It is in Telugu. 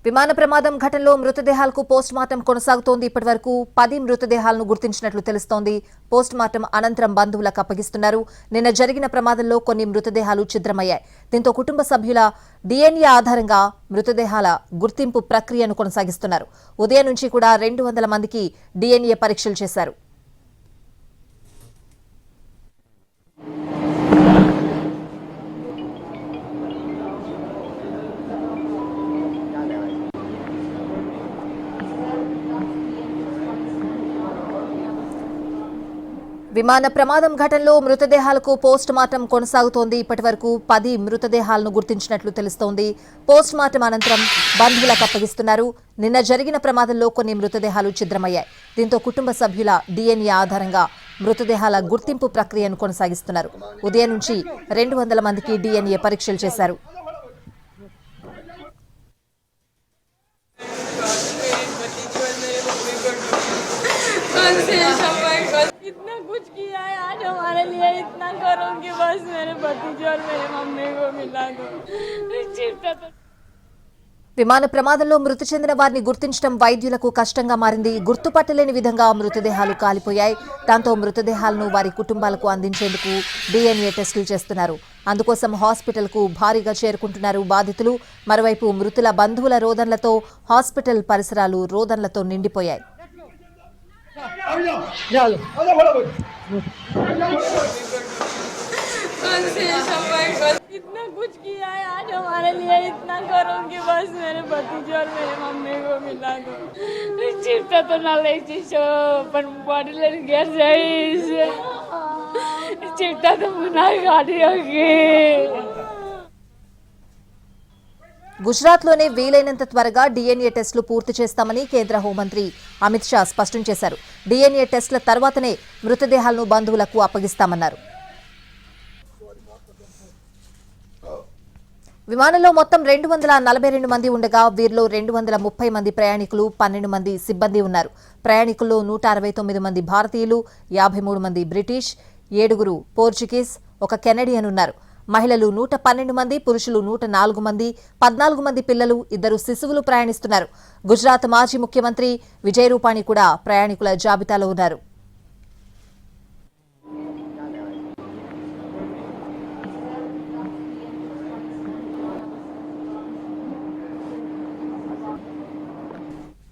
విమాన ప్రమాదం ఘటనలో మృతదేహాలకు పోస్టుమార్టం కొనసాగుతోంది. ఇప్పటివరకు 10 మృతదేహాలను గుర్తించినట్లు తెలుస్తోంది. పోస్టుమార్టం అనంతరం బంధువులకు అప్పగిస్తున్నారు. నిన్న జరిగిన ప్రమాదంలో కొన్ని మృతదేహాలు ఛిద్రమయ్యాయి. దీంతో కుటుంబ సభ్యుల DNA ఆధారంగా మృతదేహాల గుర్తింపు ప్రక్రియను కొనసాగిస్తున్నారు. ఉదయం నుంచి కూడా 200 మందికి DNA పరీక్షలు చేశారు. విమాన ప్రమాదం ఘటనలో మృతదేహాలకు పోస్టుమార్టం కొనసాగుతోంది. ఇప్పటివరకు 10 మృతదేహాలను గుర్తించినట్లు తెలుస్తోంది. పోస్టుమార్టం అనంతరం బంధువులకు అప్పగిస్తున్నారు. నిన్న జరిగిన ప్రమాదంలో కొన్ని మృతదేహాలు ఛిద్రమయ్యాయి. దీంతో కుటుంబ సభ్యుల DNA ఆధారంగా మృతదేహాల గుర్తింపు ప్రక్రియను కొనసాగిస్తున్నారు. ఉదయం నుంచి 200 మందికి DNA పరీక్షలు చేశారు. इतना कुछ किया है आज हमारे लिए, इतना करूँगी बस मेरे भतीजे और मेरे मम्मी को मिला दो। విమాన ప్రమాదంలో మృతి చెందిన వారిని గుర్తించడం వైద్యులకు కష్టంగా మారింది. గుర్తుపట్టలేని విధంగా మృతదేహాలు కాలిపోయాయి. దాంతో మృతదేహాలను వారి కుటుంబాలకు అందించేందుకు DNA టెస్టులు చేస్తున్నారు. అందుకోసం హాస్పిటల్కు భారీగా చేరుకుంటున్నారు బాధితులు. మరోవైపు మృతుల బంధువుల రోదనలతో హాస్పిటల్ పరిసరాలు రోదనలతో నిండిపోయాయి. इतना कुछ किया है आज हमारे लिए, इतना करूँगी बस मेरे भतीजे और मेरे मम्मी को मिला दो। चिपता तो ना ले चीजो पर बॉडी लेने गैर जाए चिपता तो मुना गाड़ी होगी. గుజరాత్లోనే వీలైనంత త్వరగా DNA టెస్టులు పూర్తి చేస్తామని కేంద్ర హోంమంత్రి అమిత్ షా స్పష్టం చేశారు. DNA టెస్టుల తర్వాతనే మృతదేహాలను బంధువులకు అప్పగిస్తామన్నారు. విమానంలో మొత్తం 242 మంది ఉండగా వీరిలో 230 మంది ప్రయాణికులు, 12 మంది సిబ్బంది ఉన్నారు. ప్రయాణికుల్లో 169 మంది భారతీయులు, 53 మంది బ్రిటిష్, 7 పోర్చుగీస్, 1 కెనడియన్ ఉన్నారు. మహిళలు 112 మంది, పురుషులు 104 మంది, 14 మంది పిల్లలు, 2 శిశువులు ప్రయాణిస్తున్నారు. గుజరాత్ మాజీ ముఖ్యమంత్రి విజయ్ రూపాణి కూడా ప్రయాణికుల జాబితాలో ఉన్నారు.